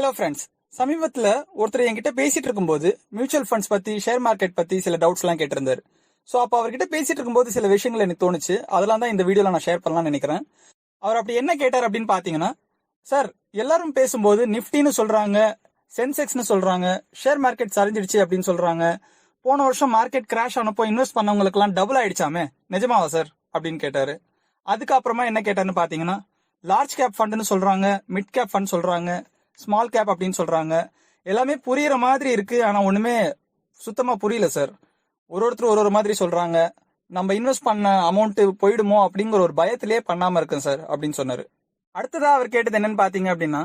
Hello friends, சமீபத்தில் ஒருத்தர் என்கிட்ட பேசிட்டு இருக்கும்போது மியூச்சுவல் ஃபண்ட்ஸ் பற்றி, ஷேர் மார்க்கெட் பற்றி சில டவுட்ஸ்லாம் கேட்டிருந்தாரு. ஸோ அப்போ அவர்கிட்ட பேசிட்டு இருக்கும்போது சில விஷயங்கள் எனக்கு தோணுச்சு. அதெல்லாம் தான் இந்த வீடியோவில் நான் ஷேர் பண்ணலாம்னு நினைக்கிறேன். அவர் அப்படி என்ன கேட்டார் அப்படின்னு பார்த்தீங்கன்னா, சார் எல்லாரும் பேசும்போது நிஃப்டின்னு சொல்கிறாங்க, சென்செக்ஸ்னு சொல்கிறாங்க, ஷேர் மார்க்கெட் சரிஞ்சிடுச்சு அப்படின்னு சொல்கிறாங்க. போன வருஷம் மார்க்கெட் கிராஷ் ஆனப்போ இன்வெஸ்ட் பண்ணவங்களுக்குலாம் டபுள் ஆயிடுச்சாமே, நிஜமாவா சார் அப்படின்னு கேட்டார். அதுக்கப்புறமா என்ன கேட்டார்னு பார்த்தீங்கன்னா, லார்ஜ் கேப் ஃபண்டுன்னு சொல்கிறாங்க, மிட் கேப் ஃபண்ட் சொல்கிறாங்க, ஸ்மால் கேப் அப்படின்னு சொல்றாங்க. எல்லாமே புரியுற மாதிரி இருக்கு, ஆனா ஒண்ணுமே சுத்தமா புரியல சார். ஒருத்தர் ஒரு மாதிரி சொல்றாங்க. நம்ம இன்வெஸ்ட் பண்ண அமௌண்ட் போயிடுமோ அப்படிங்கிற ஒரு பயத்திலேயே பண்ணாம இருக்கேன் சார் அப்படின்னு சொன்னாரு. அடுத்ததா அவர் கேட்டது என்னன்னு பாத்தீங்க அப்படின்னா,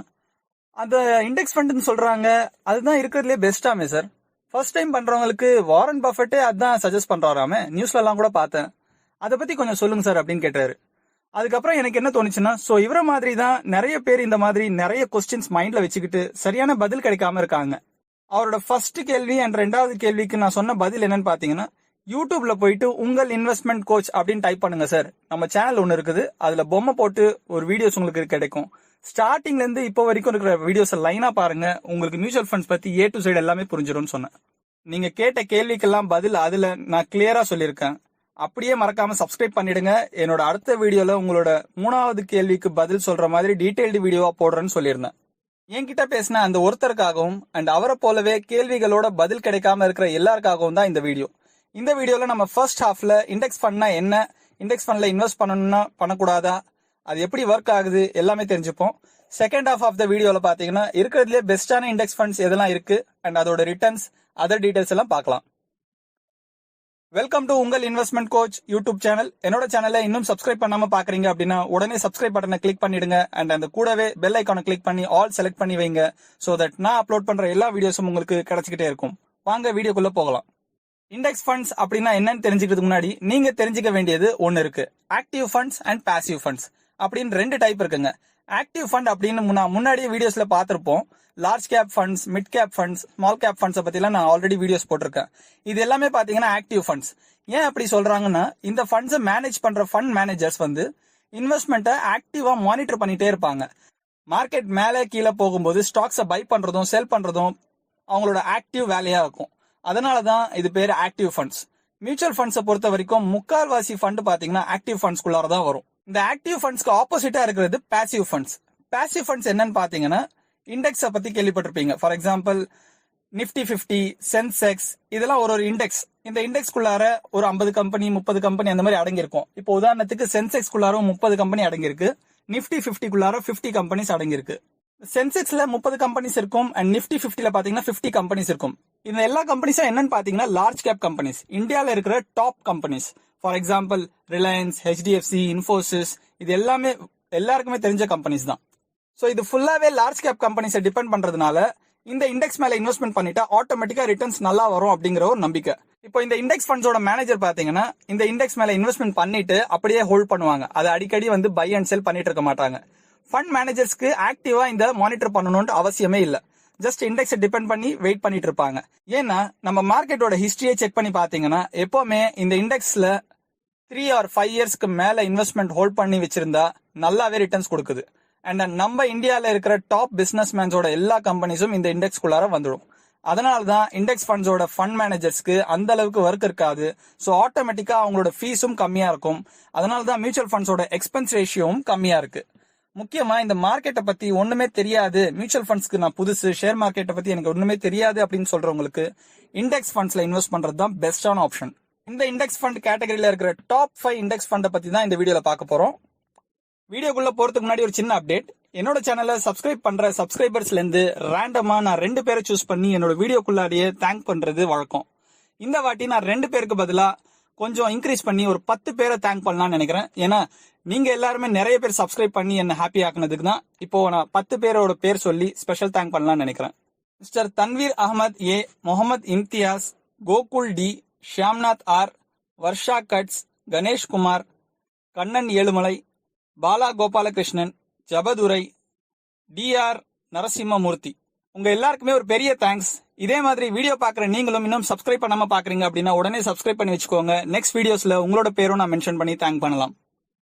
அந்த இண்டெக்ஸ் ஃபண்ட்னு சொல்றாங்க, அதுதான் இருக்கிறதுலே பெஸ்டாமே சார். ஃபர்ஸ்ட் டைம் பண்றவங்களுக்கு வாரன் பஃபெட்டே அதான் சஜஸ்ட் பண்றாராமே, நியூஸ்ல எல்லாம் கூட பார்த்தேன். அதை பத்தி கொஞ்சம் சொல்லுங்க சார் அப்படின்னு கேட்டாரு. அதுக்கப்புறம் எனக்கு என்ன தோணுச்சுன்னா, சோ இவர மாதிரி தான் நிறைய பேர் இந்த மாதிரி நிறைய கொஸ்டின்ஸ் மைண்ட்ல வச்சுக்கிட்டு சரியான பதில் கிடைக்காம இருக்காங்க. அவரோட ஃபர்ஸ்ட் கேள்வி அண்ட் ரெண்டாவது கேள்விக்கு நான் சொன்ன பதில் என்னன்னு பாத்தீங்கன்னா, யூடியூப்ல போயிட்டு உங்கள் இன்வெஸ்ட்மெண்ட் கோச் அப்படின்னு டைப் பண்ணுங்க சார். நம்ம சேனல் ஒன்று இருக்குது, அதுல பொம்மை போட்டு ஒரு வீடியோஸ் உங்களுக்கு கிடைக்கும். ஸ்டார்டிங்ல இருந்து இப்போ வரைக்கும் இருக்கிற வீடியோஸ் லைனா பாருங்க, உங்களுக்கு மியூச்சுவல் ஃபண்ட்ஸ் பத்தி ஏ டு சைடு எல்லாமே புரிஞ்சிடும்னு சொன்னேன். நீங்க கேட்ட கேள்விக்கெல்லாம் பதில் அதுல நான் கிளியரா சொல்லியிருக்கேன். அப்படியே மறக்காம சப்ஸ்கிரைப் பண்ணிடுங்க. என்னோட அடுத்த வீடியோல உங்களோட மூணாவது கேள்விக்கு பதில் சொல்ற மாதிரி டீடைல்டு வீடியோவா போடுறேன்னு சொல்லியிருந்தேன். என்கிட்ட பேசின அந்த ஒருத்தருக்காகவும் அண்ட் அவரை போலவே கேள்விகளோட பதில் கிடைக்காம இருக்கிற எல்லாருக்காகவும் தான் இந்த வீடியோ. இந்த வீடியோல நம்ம ஃபர்ஸ்ட் ஹாஃப்ல இண்டெக்ஸ் ஃபண்ட்னா என்ன, இண்டெக்ஸ் ஃபண்ட்ல இன்வெஸ்ட் பண்ணணும்னா பண்ணக்கூடாதா, அது எப்படி ஒர்க் ஆகுது எல்லாமே தெரிஞ்சுப்போம். செகண்ட் ஹாஃப் ஆஃப் த வீடியோல பாத்தீங்கன்னா இருக்கிறதுலே பெஸ்டான இண்டெக்ஸ் ஃபண்ட்ஸ் எதெல்லாம் இருக்கு அண்ட் அதோட ரிட்டர்ன்ஸ், அதர் டீடைல்ஸ் எல்லாம் பார்க்கலாம். வெல்கம் டு உங்கள் இன்வெஸ்ட்மெண்ட் கோச் யூடியூப் சேனல். என்னோட சேனலை இன்னும் சப்ஸ்கிரைப் பண்ணாம பாக்குறீங்க அப்படின்னா உடனே சப்ஸ்கிரைப் பட்டனை கிளிக் பண்ணிடுங்க அண்ட் அந்த கூடவே பெல் ஐக்கானை கிளிக் பண்ணி ஆல் செலக்ட் பண்ணி வைங்க. சோ தட் நான் அப்லோட் பண்ற எல்லா வீடியோஸும் உங்களுக்கு கிடைச்சிக்கிட்டே இருக்கும். வாங்க வீடியோக்குள்ள போகலாம். இண்டெக்ஸ் ஃபண்ட்ஸ் அப்படின்னா என்னன்னு தெரிஞ்சுக்கிறதுக்கு முன்னாடி நீங்க தெரிஞ்சுக்க வேண்டியது ஒன்னு இருக்கு. Active funds and passive funds அப்படின்னு ரெண்டு டைப் இருக்குங்க. ஆக்டிவ் ஃபண்ட் அப்படின்னு முன்னாடியே வீடியோஸ்ல பார்த்திருப்போம். Large cap funds, mid cap funds, small cap funds பத்திலாம் நான் ஆல்ரெடி வீடியோஸ் போட்டிருக்கேன். இது எல்லாமே பாத்தீங்கன்னா ஆக்டிவ் ஃபண்ட்ஸ். ஏன் அப்படி சொல்றாங்கன்னா, இந்த ஃபண்ட்ஸை மேனேஜ் பண்ற ஃபண்ட் மேனேஜர்ஸ் இன்வெஸ்ட்மெண்ட்டை ஆக்டிவா மானிட்டர் பண்ணிட்டே இருப்பாங்க. மார்க்கெட் மேலே கீழே போகும்போது ஸ்டாக்ஸை பை பண்றதும் செல் பண்றதும் அவங்களோட ஆக்டிவ் வேலையா இருக்கும். அதனாலதான் இது பேர் ஆக்டிவ் ஃபண்ட்ஸ். மியூச்சுவல் ஃபண்ட்ஸை பொறுத்த வரைக்கும் முக்கால்வாசி ஃபண்ட் பாத்தீங்கன்னா ஆக்டிவ் ஃபண்ட்ஸ்குள்ளார தான் வரும். இந்த ஆக்டிவ் ஃபண்ட்ஸ்க்கு ஆப்போசிட்டா இருக்கிறது பாசிவ் ஃபண்ட்ஸ். பாசிவ் ஃபண்ட்ஸ் என்னன்னு பாத்தீங்கன்னா, இண்டெக்ஸை பத்தி கேள்விப்பட்டிருப்பீங்க. ஃபார் எக்ஸாம்பிள் நிஃப்டி 50, சென்செக்ஸ், இதெல்லாம் ஒரு இண்டெக்ஸ். இந்த இண்டெக்ஸ்குள்ளார ஒரு 50 கம்பெனி 30 கம்பெனி அந்த மாதிரி அடங்கியிருக்கும். இப்போ உதாரணத்துக்கு சென்செக்ஸ்குள்ளார 30 கம்பெனி அடங்கியிருக்கு, நிஃப்டி 50குள்ளார 50 கம்பெனிஸ் அடங்கியிருக்கு. சென்செக்ஸ்ல 30 கம்பெனிஸ் இருக்கும் அண்ட் நிஃப்டி 50ல பாத்தீங்கன்னா 50 கம்பெனிஸ் இருக்கும். இந்த எல்லா கம்பெனிஸும் என்னன்னு பாத்தீங்கன்னா லார்ஜ் கேப் கம்பெனிஸ், இந்தியாவில் இருக்கிற top companies. For example Reliance, HDFC, Infosys, இது எல்லாமே எல்லாருக்குமே தெரிஞ்ச கம்பெனிஸ் தான். ஸோ இது ஃபுல்லாவே லார்ஜ் கேப் கம்பெனிஸை டிபெண்ட் பண்றதுனால இந்த இண்டெக்ஸ் மேல இன்வெஸ்ட்மெண்ட் பண்ணிட்டா ஆட்டோமேட்டிக்கா ரிட்டர்ன்ஸ் நல்லா வரும் அப்படிங்கிற ஒரு நம்பிக்கை. இப்போ இந்த இண்டெக்ஸ் ஃபண்ட்ஸோட மேனேஜர் பாத்தீங்கன்னா இந்த இண்டெக்ஸ் மேல இன்வெஸ்ட்மெண்ட் பண்ணிட்டு அப்படியே ஹோல்ட் பண்ணுவாங்க. அதை அடிக்கடி பை அண்ட் செல் பண்ணிட்டு இருக்க மாட்டாங்க. ஃபண்ட் மேனேஜர்ஸ்க்கு ஆக்டிவா இந்த மானிட்டர் பண்ணணும்னு அவசியமே இல்லை. ஜஸ்ட் இண்டெக்ஸை டிபெண்ட் பண்ணி வெயிட் பண்ணிட்டு இருப்பாங்க. ஏன்னா நம்ம மார்க்கெட்டோட ஹிஸ்டரியை செக் பண்ணி பாத்தீங்கன்னா எப்பவுமே இந்த இண்டெக்ஸ்ல 3 or 5 இயர்ஸ்க்கு மேல இன்வெஸ்ட்மெண்ட் ஹோல்ட் பண்ணி வச்சிருந்தா நல்லாவே ரிட்டர்ன்ஸ் கொடுக்குது. அண்ட் நம்ம இந்தியாவில் இருக்கிற டாப் பிசினஸ் மேன்ஸோட எல்லா கம்பெனிஸும் இந்த இண்டெக்ஸ்குள்ளார வந்துடும். அதனாலதான் இண்டெக்ஸ் ஃபண்ட்ஸோட ஃபண்ட் மேனேஜர்ஸ்க்கு அந்த அளவுக்கு ஒர்க் இருக்காது. ஸோ ஆட்டோமேட்டிக்கா அவங்களோட ஃபீஸும் கம்மியா இருக்கும். அதனாலதான் மியூச்சுவல் ஃபண்ட்ஸோட எக்ஸ்பென்ஸ் ரேஷியோவும் கம்மியா இருக்கு. முக்கியமா இந்த மார்க்கெட்டை பத்தி ஒண்ணுமே தெரியாது, மியூச்சுவல் ஃபண்ட்ஸ்க்கு நான் புதுசு, ஷேர் மார்க்கெட்டை பத்தி எனக்கு ஒண்ணுமே தெரியாது அப்படின்னு சொல்றவங்களுக்கு இண்டெக்ஸ் ஃபண்ட்ஸ்ல இன்வெஸ்ட் பண்றது தான் பெஸ்டான ஆப்ஷன். இந்த இண்டெக்ஸ் ஃபண்ட் கேட்டகரியில இருக்கிற டாப் 5 இண்டெக்ஸ் ஃபண்டை பத்தி தான் இந்த வீடியோல பார்க்க போறோம். வீடியோக்குள்ள போறதுக்கு முன்னாடி ஒரு சின்ன அப்டேட். என்னோட சேனலை சப்ஸ்கிரைப் பண்ற சப்ஸ்கிரைபர்ஸ்ல இருந்து ரேண்டமா நான் 2 பேரை சூஸ் பண்ணி என்னோட வீடியோக்குள்ளாடியே தேங்க் பண்றது வழக்கம். இந்த வாட்டி நான் 2 பேருக்கு பதிலா கொஞ்சம் இன்க்ரீஸ் பண்ணி ஒரு 10 பேரை தேங்க் பண்ணலாம்னு நினைக்கிறேன். ஏன்னா நீங்க எல்லாருமே நிறைய பேர் சப்ஸ்கிரைப் பண்ணி என்ன ஹாப்பி ஆக்குனதுக்கு தான் இப்போ நான் 10 பேரோட பேர் சொல்லி ஸ்பெஷல் தேங்க் பண்ணலாம்னு நினைக்கிறேன். Mister Tanveer Ahmed A, Mohammed Imtiaz, Gokul D, Shyamnath R, Varsha கட்ஸ், கணேஷ் குமார், கண்ணன் ஏழுமலை, பாலா கோபாலகிருஷ்ணன், ஜபதுரை, DR நரசிம்மமூர்த்தி, உங்க எல்லாருக்குமே ஒரு பெரிய தேங்க்ஸ். இதே மாதிரி வீடியோ பாக்குற நீங்களும் இன்னும் சப்ஸ்கிரைப் பண்ணாம பாக்குறீங்க அப்படின்னா உடனே சப்ஸ்கிரைப் பண்ணி வச்சுக்கோங்க. நெக்ஸ்ட் வீடியோஸ்ல உங்களோட பேரும் நான் மென்ஷன் பண்ணி தேங்க் பண்ணலாம்.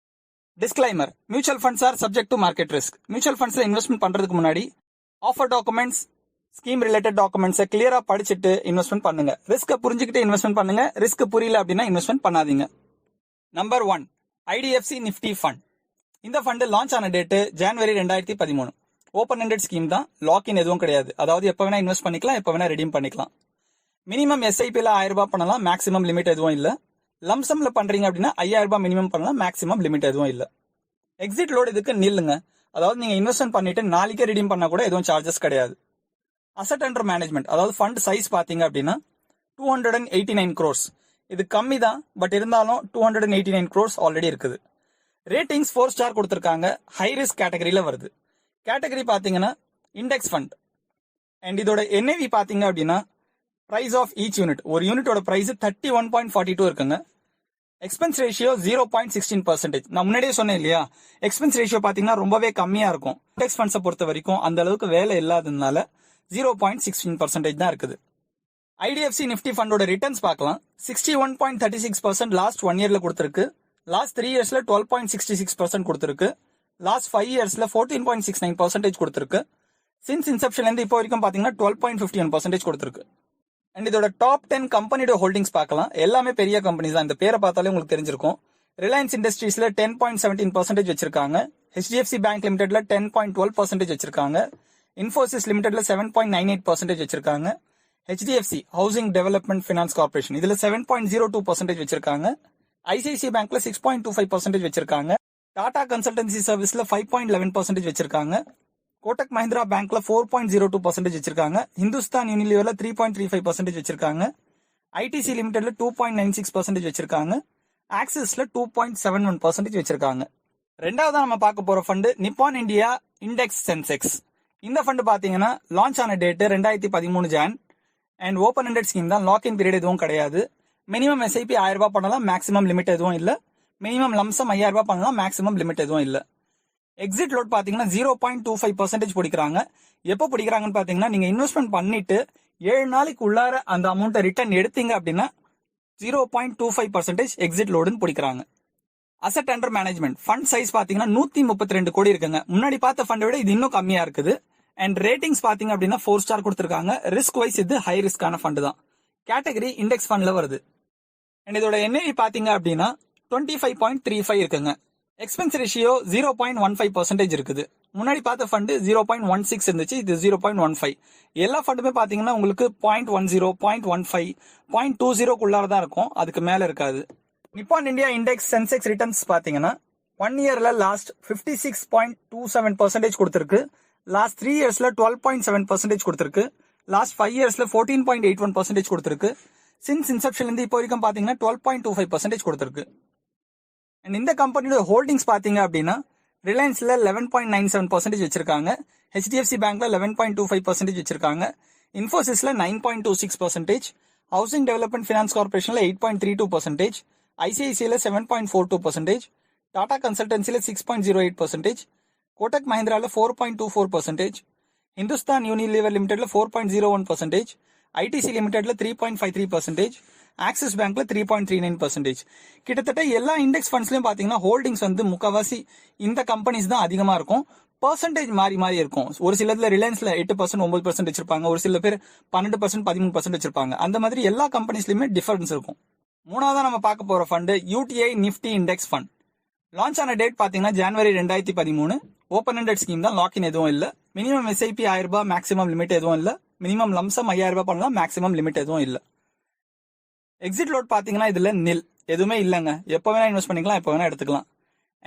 Disclaimer: mutual funds are subject to market risk. Mutual ஃபண்ட்ஸ்ல இன்வெஸ்ட்மெண்ட் பண்றதுக்கு முன்னாடி ஆஃபர் டாக்குமெண்ட்ஸ், ஸ்கீம் ரிலேட்டட் டாக்குமெண்ட்ஸை கிளியரா படிச்சுட்டு இன்வெஸ்ட்மெண்ட் பண்ணுங்க. ரிஸ்க்கை புரிஞ்சுக்கிட்டு இன்வெஸ்ட்மெண்ட் பண்ணுங்க. ரிஸ்க் புரியல அப்படின்னா இன்வெஸ்ட்மெண்ட் பண்ணாதீங்க. Number 1, IDFC Nifty fund. இந்த ஃபண்ட் லான்ச் ஆன டேட் ஜனவரி 2013. ஓப்பன் எண்டட் ஸ்கீம் தான், லாக்இன் எதுவும் கிடையாது. அதாவது எப்ப வேணா இன்வெஸ்ட் பண்ணிக்கலாம், எப்ப வேணா ரெடீம் பண்ணிக்கலாம். மினிமம் எஸ்ஐபியில் 1000 ரூபாய் பண்ணலாம், மேக்ஸிமம் லிமிட் எதுவும் இல்லை. லம்சம்ல பண்றீங்க அப்படின்னா 5000 ரூபாய் மினிமம் பண்ணலாம், மேக்ஸிமம் லிமிட் எதுவும் இல்லை. எக்ஸிட் லோடு இதுக்கு நில்லுங்க. அதாவது நீங்க இன்வெஸ்ட்மெண்ட் பண்ணிட்டு நாளைக்கே ரெடீம் பண்ணா கூட எதுவும் சார்ஜஸ் கிடையாது. அசட் அண்டர் மேனேஜ்மெண்ட், அதாவது ஃபண்ட் சைஸ் பாத்தீங்க அப்படின்னா 289 crores. இது கம்மி தான், பட் இருந்தாலும் 289 crores ஆல்ரெடி இருக்குது. ரேட்டிங்ஸ் 4 ஸ்டார் கொடுத்திருக்காங்க. ஹை ரிஸ்க் கேட்டகரியில வருது. கேட்டகரி பாத்தீங்கன்னா இண்டெக்ஸ் ஃபண்ட். அண்ட் இதோட என்ஏவி பாத்தீங்க அப்படின்னா பிரைஸ் ஆஃப் ஈச் யூனிட், ஒரு யூனிட்டோட பிரைஸ் 31.42 இருக்குங்க. Expense ratio 0.16%. நான் முன்னாடியே சொன்னேன் இல்லையா, எக்ஸ்பென்ஸ் ரேஷியோ பாத்தீங்கன்னா ரொம்பவே கம்மியா இருக்கும். இண்டெக்ஸ் ஃபண்ட்ஸை பொறுத்த வரைக்கும் அந்த அளவுக்கு வேலை இல்லாததுனால 0.16% தான் இருக்குது. ஐடிஎஃப்சி நிஃப்டி ஃபண்டோட ரிட்டர்ன்ஸ் பார்க்கலாம். 61.36% லாஸ்ட் 1 இயர்ல கொடுத்திருக்கு. லாஸ்ட் 3 இயர்ஸ்ல 12.66% கொடுத்திருக்கு. லாஸ்ட் 5 இயர்ஸ்ல 14.69% கொடுத்திருக்கு. சின்ஸ் இன்செப்ஷன்ல இருந்து இப்போ வரைக்கும் பாத்தீங்கன்னா 12.51% கொடுத்திருக்கு. அண்ட் இதோட டாப் 10 கம்பெனியோட ஹோல்டிங்ஸ் பார்க்கலாம். எல்லாமே பெரிய கம்பெனிஸ் தான், இந்த பேரை பார்த்தாலே உங்களுக்கு தெரிஞ்சிருக்கும். ரிலையன்ஸ் இண்டஸ்ட்ரீஸ்ல 10.17% வச்சிருக்காங்க. HDFC பேங்க் லிமிடெட்ல 10.12% வச்சிருக்காங்க. இன்ஃபோசிஸ் லிமிடெட்ல 7.98% வச்சிருக்காங்க. HDFC housing development finance corporation இதுல 7.02% வச்சிருக்காங்க. ICICI பேங்க்ல 6.25% வச்சிருக்காங்க. டாடா கன்சல்டன்சி சர்வீஸ்ல 5.11% வச்சிருக்காங்க. கோட்டக் மஹிந்திரா பேங்க்ல 4.02% வச்சிருக்காங்க. ஹிந்துஸ்தான் யூனிலிவர்ல 3.35% வச்சிருக்காங்க. ITC லிமிடெட்ல 2.96% வச்சிருக்காங்க. ஆக்சிஸ்ல 2.71% வச்சிருக்காங்க. ரெண்டாவதா நம்ம பார்க்க போற ஃபண்ட் நிப்பான் இந்தியா இண்டெக்ஸ் சென்செக்ஸ். இந்த ஃபண்ட் பாத்தீங்கன்னா லான்ச் ஆன date 2013 John. And open ended scheme தான், லாக்இன் பீரியட் எதுவும் கிடையாது. மினிமம் எஸ்ஐபி 1000 ரூபாய் பண்ணலாம், மேக்ஸிமம் லிமிட் எதுவும் இல்ல. மினிமம் லம்சம் 5000 ரூபாய் பண்ணலாம், மேக்ஸிமம் லிமிட் எதுவும் இல்ல. எக்ஸிட் லோட் பாத்தீங்கன்னா 0.25% பிடிக்கிறாங்க. எப்போ பிடிக்கிறாங்கன்னு பாத்தீங்கன்னா நீங்க இன்வெஸ்ட்மெண்ட் பண்ணிட்டு 7 நாளைக்கு உள்ளார அந்த அமௌண்ட்டை ரிட்டர்ன் எடுத்தீங்க அப்படின்னா 0.25% எக்ஸிட் லோடுன்னு பிடிக்கிறாங்க. Asset under management fund size பாத்தீங்கன்னா 132 கோடி இருக்குங்க. முன்னாடி பார்த்த ஃபண்டை விட இது இன்னும் கம்மியா இருக்குது. அண்ட் ரேட்டிங்ஸ் பாத்தீங்க அப்படின்னா 4 ஸ்டார் கொடுத்திருக்காங்க. ரிஸ்க் வைஸ் இது ஹை ரிஸ்கான ஃபண்ட் தான். கேட்டகரி இண்டெக்ஸ் ஃபண்ட்ல வருது. அண்ட் இதோட என்ஏவி பாத்தீங்க அப்படின்னா 25.35 இருக்குங்க. எக்ஸ்பென்ஸ் ரேஷியோ 0.15% இருக்குது. முன்னாடி பார்த்த ஃபண்ட் 0.16 இருந்துச்சு, இது 0.15. எல்லா ஃபண்டுமே பாத்தீங்கன்னா உங்களுக்கு 0.10, 0.15, 0.20 தான் இருக்கும், அதுக்கு மேல இருக்காது. நிப்பான் இந்தியா இண்டெக்ஸ் சென்செக்ஸ் ரிட்டர்ன்ஸ் பாத்தீங்கன்னா 1 இயர்ல லாஸ்ட் 56.27% கொடுத்திருக்கு. லாஸ்ட் 3 இயர்ஸ்ல 12.7% கொடுத்திருக்கு. லாஸ்ட் 5 இயர்ஸ்ல 14.81% கொடுத்திருக்கு. சின்ஸ் இன்செப்ஷன்ல இருந்து இப்போ வரைக்கும் பாத்தீங்கன்னா 12.25% கொடுத்திருக்கு. அண்ட் இந்த கம்பெனியோட ஹோல்டிங்ஸ் பாத்தீங்க அப்படின்னா ரிலையன்ஸ்ல 11.97% வச்சிருக்காங்க. HDFC பேங்க்ல 11.25% வச்சிருக்காங்க. இன்ஃபோசிஸ்ல 9.26%, ஹவுசிங் டெவலப்மெண்ட் ஃபினான்ஸ் கார்பரேஷன்ல 8.32%, ICICIல 7.42%, டாடா கன்சல்டன்சில 6.08%, கோட்டக் மஹிந்திரால 4.24%, ஹிந்துஸ்தான் யூனிலிவர் லிமிடெட்ல 4.01%, ITC லிமிடெட்ல 3.53%, ஆக்சிஸ் பேங்க்ல 3.39%. கிட்டத்தட்ட எல்லா இண்டெக்ஸ் ஃபண்ட்ஸ்லயும் பாத்தீங்கன்னா ஹோல்டிங்ஸ் வந்து முக்காவாசி இந்த கம்பெனிஸ் தான் அதிகமா இருக்கும். பெர்சன்டேஜ் மாறி மாறி இருக்கும். ஒரு சிலதுல ரிலையன்ஸ்ல 8%, 9% வச்சிருப்பாங்க. ஒரு சில பேர் 12%, 13% வச்சிருப்பாங்க. அந்த மாதிரி எல்லா கம்பெனிஸ்லயுமே டிஃபரன்ஸ் இருக்கும். மூணாவதா நம்ம பார்க்க போற fund UTI Nifty index fund. Launch ஆன டேட் பாத்தீங்கன்னா ஜனவரி 2013. ஓப்பன் எண்டட் ஸ்கீம் தான், லாக்இன் எதுவும் இல்ல. மினிமம் எஸ்ஐபி 1000 ரூபாய், மேக்ஸிமம் லிமிட் எதுவும் இல்ல. மினிமம் லம்சம் 5000 ரூபாய் பண்ணலாம், மேக்ஸிமம் லிமிட் எதுவும் இல்ல. எக்ஸிட் லோட் பாத்தீங்கன்னா இதுல நில் எதுவுமே இல்லங்க. எப்ப வேணா இன்வெஸ்ட் பண்ணிக்கலாம், எப்ப வேணா எடுத்துக்கலாம்.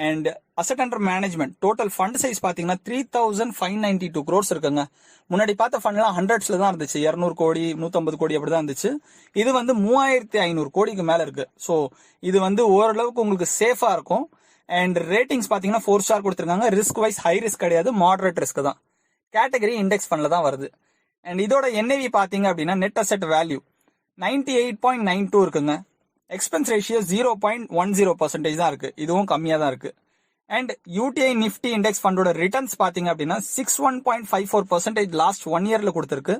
And asset under management total fund size பாத்தீங்கன்னா 3592 crores இருக்குங்க. முன்னாடி பார்த்த ஃபண்ட்லாம் ஹண்ட்ரட்ஸ்ல தான் இருந்துச்சு, 200 கோடி 150 கோடி அப்படிதான் இருந்துச்சு. இது வந்து 3500 கோடிக்கு மேல இருக்கு. ஸோ இது வந்து ஓரளவுக்கு உங்களுக்கு சேஃபா இருக்கும். அண்ட் ரேட்டிங்ஸ் பாத்தீங்கன்னா 4 ஸ்டார் கொடுத்திருக்காங்க. ரிஸ்க் வைஸ் ஹை ரிஸ்க் கிடையாது, மாடரேட் ரிஸ்க் தான். கேட்டகரி இண்டெக்ஸ் ஃபண்ட்ல தான் வருது. அண்ட் இதோட என்ஏவி பாத்தீங்க அப்படின்னா நெட் அசெட் வேல்யூ 98.92 இருக்குங்க. எக்ஸ்பென்ஸ் ரேஷியோ 0.10% தான் இருக்கு, இதுவும் கம்மியா தான் இருக்கு. அண்ட் UTI நிஃப்டி இண்டெக்ஸ் ஃபண்டோட ரிட்டர்ன்ஸ் பாத்தீங்க அப்படின்னா 61.54% லாஸ்ட் 1 இயர்ல கொடுத்திருக்கு.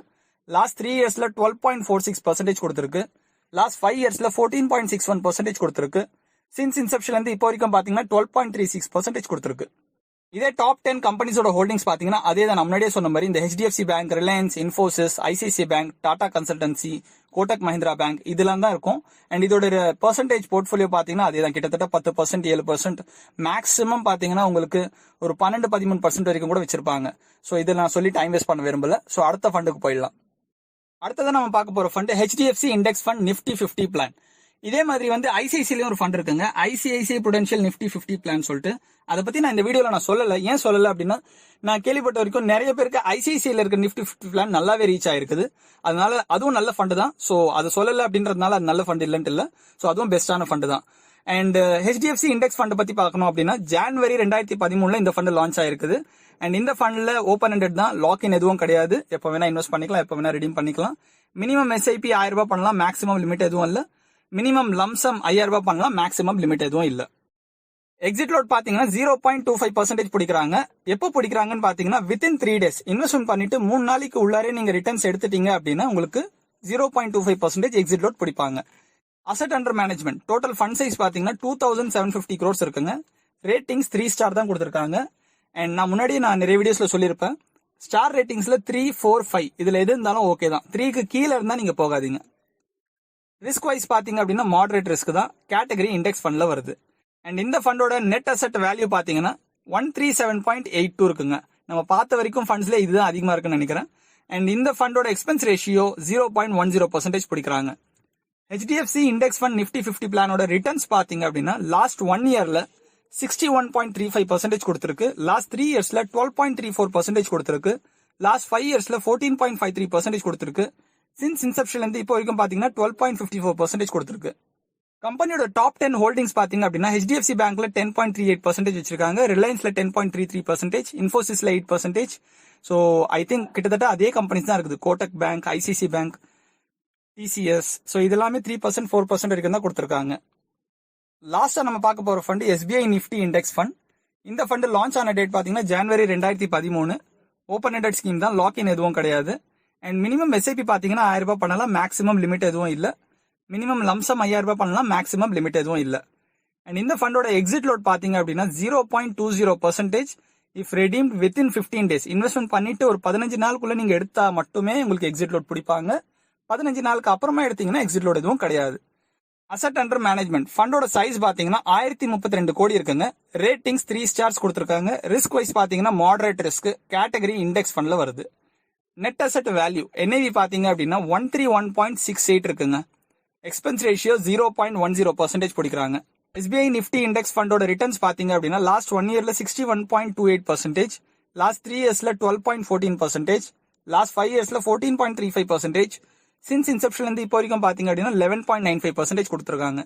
லாஸ்ட் 3 இயர்ஸ்ல 12.46% கொடுத்திருக்கு. லாஸ்ட் 5 இயர்ஸ்ல 14.61% கொடுத்திருக்கு. சின்ஸ் இன்செப்ஷன்ல இருந்து இப்போ வரைக்கும் பாத்தீங்கன்னா 12.36% கொடுத்திருக்கு. இதே டாப் 10 கம்பெனிஸோட ஹோல்டிங்ஸ் பாத்தீங்கன்னா அதே தான் முன்னாடியே சொன்ன மாதிரி இந்த HDFC bank, Reliance, Infosys, ICICI bank, Tata consultancy, Kotak Mahindra bank இதெல்லாம் தான் இருக்கும். அண்ட் இதோட பெர்சன்டேஜ் போர்ட்ஃபோலியோ பாத்தீங்கன்னா அதே தான், கிட்டத்தட்ட 10%, 7%, மேக்ஸிமம் பாத்தீங்கன்னா உங்களுக்கு ஒரு 12-13% வரைக்கும் கூட வச்சிருப்பாங்க. ஸோ இதில் நான் சொல்லி டைம் வேஸ்ட் பண்ண விரும்பல. ஸோ அடுத்த ஃபண்டுக்கு போயிடலாம். அடுத்ததான் நம்ம பார்க்க போற fund HDFC index fund Nifty 50 plan. இதே மாதிரி வந்து ஐசிஐசிலையும் ஒரு ஃபண்ட் இருக்குங்க, ICICI Prudential Nifty 50 பிளான் சொல்லிட்டு. அதை பத்தி நான் இந்த வீடியோல நான் சொல்லல. ஏன் சொல்லல அப்படின்னா, நான் கேள்விப்பட்ட வரைக்கும் நிறைய பேருக்கு ஐசிஐசிஐல இருக்க Nifty 50 பிளான் நல்லாவே ரீச் ஆயிருக்குது. அதனால அதுவும் நல்ல ஃபண்ட் தான். ஸோ அது சொல்லல அப்படின்றதுனால அது நல்ல ஃபண்ட் இல்லைன்ட்டு இல்ல. ஸோ அதுவும் பெஸ்டான ஃபண்ட் தான். அண்ட் HDFC இண்டெக்ஸ் ஃபண்ட் பத்தி பார்க்கணும் அப்படின்னா, ஜான்வரி 2013 இந்த ஃபண்ட் லான்ச் ஆயிருக்குது. அண்ட் இந்த ஃபண்ட்ல ஓப்பன் ஹெண்டட் தான், லாக்இன் எதுவும் கிடையாது. எப்போ வேணா இன்வெஸ்ட் பண்ணிக்கலாம், எப்போ வேணா ரிடீம் பண்ணிக்கலாம். மினிமம் SIP 1000 ரூபாய் பண்ணலாம், மேக்ஸிமம் லிமிட் எதுவும் இல்ல. மினிமம் லம்சம் 5000 ரூபாய் பண்ணலாம், மேக்ஸிமம் லிமிட் எதுவும் இல்ல. எக்ஸிட் லோட் பாத்தீங்கன்னா 0.25% பிடிக்கிறாங்க. எப்போ பிடிக்கிறாங்கன்னு பாத்தீங்கன்னா வித்தின் 3 days இன்வெஸ்ட்மெண்ட் பண்ணிட்டு 3 நாளைக்கு உள்ளாரே நீங்க ரிட்டர்ன்ஸ் எடுத்துட்டீங்க அப்படின்னா உங்களுக்கு 0.25% எக்ஸிட் லோட் பிடிப்பாங்க. Asset under management total fund size பாத்தீங்கன்னா 2750 crores இருக்குங்க. ரேட்டிங்ஸ் 3 ஸ்டார் தான் கொடுத்திருக்காங்க. அண்ட் நான் முன்னாடியே நிறைய வீடியோஸ்ல சொல்லியிருப்பேன், ஸ்டார் ரேட்டிங்ஸ்ல 3, 4, 5 இதுல எது இருந்தாலும் ஓகே தான். 3க்கு கீழே இருந்தா நீங்க போகாதீங்க. ரிஸ்க் வைஸ் பாத்தீங்க அப்படின்னா மாடரேட் ரிஸ்க் தான், கேட்டகரி இண்டெக்ஸ் ஃபண்ட்ல வருது. அண்ட் இந்த ஃபண்டோட நெட் அசெட் வேல்யூ பாத்தீங்கன்னா 137.82 இருக்குங்க. நம்ம பார்த்த வரைக்கும் ஃபண்ட்ஸ்ல இதுதான் அதிகமா இருக்குன்னு நினைக்கிறேன். அண்ட் இந்த ஃபண்டோட எக்ஸ்பென்ஸ் ரேஷியோ 0.10% பிடிக்கிறாங்க. HDFC இண்டெக்ஸ் ஃபண்ட் Nifty 50 பிளானோட ரிட்டர்ன்ஸ் பாத்தீங்க அப்படின்னா லாஸ்ட் 1 இயர்ல 61.35% கொடுத்திருக்கு. லாஸ்ட் 3 இயர்ஸ்ல 12.34% கொடுத்திருக்கு. லாஸ்ட் 5 இயர்ஸ்ல 14.53% கொடுத்திருக்கு. சின்ஸ் இன்செப்ஷன்ல இருந்து இப்போ வரைக்கும் பாத்தீங்கன்னா 12.54% கொடுத்திருக்கு. கம்பெனியோட டாப் 10 ஹோல்டிங்ஸ் பாத்தீங்க அப்படின்னா HDFC பேங்க்ல 10.38% வச்சிருக்காங்க, ரிலையன்ஸ்ல 10.33%, இன்ஃபோசிஸ்ல 8%. ஸோ ஐ திங்க் கிட்டத்தட்ட அதே கம்பெனிஸ் தான் இருக்குது. Kotak bank, ICICI bank, TCS. So இதெல்லாமே 3%, 4% வரைக்கும் தான் கொடுத்திருக்காங்க. லாஸ்டா நம்ம பார்க்க போற fund SBI Nifty index fund. இந்த ஃபண்ட் லான்ச் ஆன டேட் பாத்தீங்கன்னா ஜனவரி 2013. ஓப்பன் ஹெண்டட் ஸ்கீம் தான், லாக்இன் எதுவும் கிடையாது. அண்ட் மினிமம் SIP பாத்தீங்கன்னா 1000 ரூபாய் பண்ணலாம், மேக்ஸிமம் லிமிட் எதுவும் இல்ல. மினிமம் லம்சம் 5000 ரூபாய் பண்ணலாம், மேக்ஸிமம் லிமிட் எதுவும் இல்ல. அண்ட் இந்த ஃபண்டோட எக்ஸிட் லோட் பாத்தீங்க அப்படின்னா 0.20% இஃப் ரெடீம்ட் வித்தின் 15 days. இன்வெஸ்ட்மெண்ட் பண்ணிட்டு ஒரு 15 நாளுக்குள்ள நீங்க எடுத்தா மட்டுமே உங்களுக்கு எக்ஸிட் லோட் பிடிப்பாங்க. 15 நாளுக்கு அப்புறமா எடுத்தீங்கன்னா எக்ஸிட் லோட் எதுவும் கிடையாது. அசெட் அண்டர் மேனேஜ்மெண்ட் ஃபண்டோட சைஸ் பாத்தீங்கன்னா 1032 கோடி இருக்குங்க. ரேட்டிங்ஸ் 3 ஸ்டார்ஸ் கொடுத்திருக்காங்க. ரிஸ்க் வைஸ் பாத்தீங்கன்னா மாடரேட் ரிஸ்க், கேட்டகரி இண்டெக்ஸ் ஃபண்ட்ல வருது. நெட் அசெட் வேல்யூ NAV பாத்தீங்க அப்படின்னா 131.68 இருக்குங்க. எக்ஸ்பென்ஸ் ரேஷியோ 0.10% பிடிக்கிறாங்க. SBI Nifty இண்டெக்ஸ் ஃபண்டோட ரிட்டர்ன்ஸ் பாத்தீங்க அப்படின்னா லாஸ்ட் 1 இயர்ல 61.28%, லாஸ்ட் 3 இயர்ஸ்ல 12.14%, லாஸ்ட் 5 இயர்ஸ்ல 14.35%. சின்ஸ் இன்செப்ஷன்ல இருந்து இப்போ வரைக்கும் பாத்தீங்க அப்படின்னா 11.95% கொடுத்திருக்காங்க.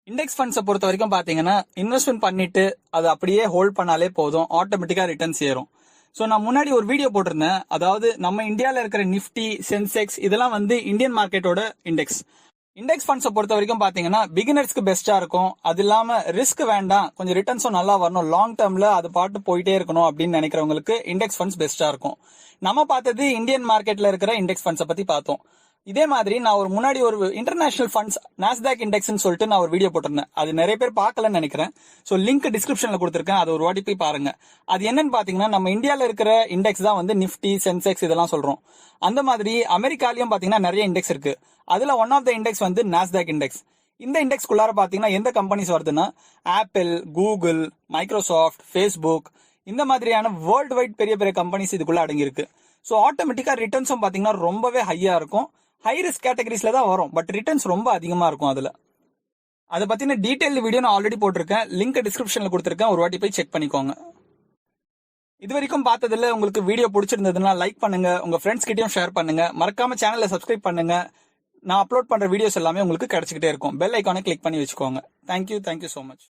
இண்டெக்ஸ் ஃபண்ட்ஸை பொறுத்த வரைக்கும் பாத்தீங்கன்னா இன்வெஸ்ட்மெண்ட் பண்ணிட்டு அது அப்படியே ஹோல்ட் பண்ணாலே போதும், ஆட்டோமேட்டிக்கா ரிட்டர்ன்ஸ் ஏறும். ஸோ நான் முன்னாடி ஒரு வீடியோ போட்டிருந்தேன், அதாவது நம்ம இந்தியாவில் இருக்கிற நிஃப்டி, சென்செக்ஸ் இதெல்லாம் வந்து இந்தியன் மார்க்கெட்டோட இண்டெக்ஸ். இண்டெக்ஸ் ஃபண்ட்ஸை பொறுத்த வரைக்கும் பாத்தீங்கன்னா பிகினர்ஸ்க்கு பெஸ்டா இருக்கும். அது இல்லாம ரிஸ்க் வேண்டாம், கொஞ்சம் ரிட்டர்ன்ஸும் நல்லா வரணும், லாங் டேர்ம்ல அது பாட்டு போயிட்டே இருக்கணும் அப்படின்னு நினைக்கிறவங்களுக்கு இண்டெக்ஸ் ஃபண்ட்ஸ் பெஸ்டா இருக்கும். நம்ம பார்த்தது இந்தியன் மார்க்கெட்ல இருக்கிற இண்டெக்ஸ் ஃபண்ட்ஸை பத்தி பார்த்தோம். இதே மாதிரி நான் முன்னாடி ஒரு இன்டர்நேஷனல் ஃபண்ட்ஸ் நாஸ்டாக் இண்டெக்ஸ்னு சொல்லிட்டு நான் ஒரு வீடியோ போட்டிருந்தேன். அது நிறைய பேர் பார்க்கலன்னு நினைக்கிறேன். ஸோ லிங்க் டிஸ்கிரிப்ஷன்ல கொடுத்துருக்கேன், அது ஒரு வாட்டி போய் பாருங்க. அது என்னன்னு பாத்தீங்கன்னா நம்ம இந்தியாவில் இருக்கிற இண்டெக்ஸ் தான் வந்து நிஃப்டி, சென்செக்ஸ் இதெல்லாம் சொல்றோம். அந்த மாதிரி அமெரிக்காலையும் பாத்தீங்கன்னா நிறைய இண்டெக்ஸ் இருக்கு. அதுல ஒன் ஆஃப் த இண்டெக்ஸ் வந்து நாஸ்டாக் இண்டெக்ஸ். இந்த இண்டெக்ஸ்குள்ளார பாத்தீங்கன்னா எந்த கம்பெனிஸ் வருதுன்னா ஆப்பிள், கூகுள், மைக்ரோசாஃப்ட், ஃபேஸ்புக் இந்த மாதிரியான வேர்ல்டு வைட் பெரிய பெரிய கம்பெனிஸ் இதுக்குள்ள அடங்கியிருக்கு. ஸோ ஆட்டோமேட்டிக்கா ரிட்டர்ன்ஸும் பாத்தீங்கன்னா ரொம்பவே ஹையா இருக்கும். ஹை ரிஸ்க் கேட்டகரிஸ்ல தான் வரும், பட் ரிட்டர்ன்ஸ் ரொம்ப அதிகமா இருக்கும். அதுல அதை பத்தின டீடைல் வீடியோ நான் ஆல்ரெடி போட்டிருக்கேன், லிங்க் டிஸ்கிரிப்ஷன்ல கொடுத்திருக்கேன், ஒரு வாட்டி போய் செக் பண்ணிக்கோங்க. இது வரைக்கும் பார்த்ததுல உங்களுக்கு வீடியோ பிடிச்சிருந்ததுன்னா லைக் பண்ணுங்க, உங்க ஃப்ரெண்ட்ஸ் கிட்டயும் ஷேர் பண்ணுங்க, மறக்காம சேனலை சப்ஸ்கிரைப் பண்ணுங்க. நான் அப்லோட் பண்ற வீடியோஸ் எல்லாமே உங்களுக்கு கிடைச்சிக்கிட்டே இருக்கும். பெல் ஐக்கானை கிளிக் பண்ணி வச்சுக்கோங்க. Thank you so much.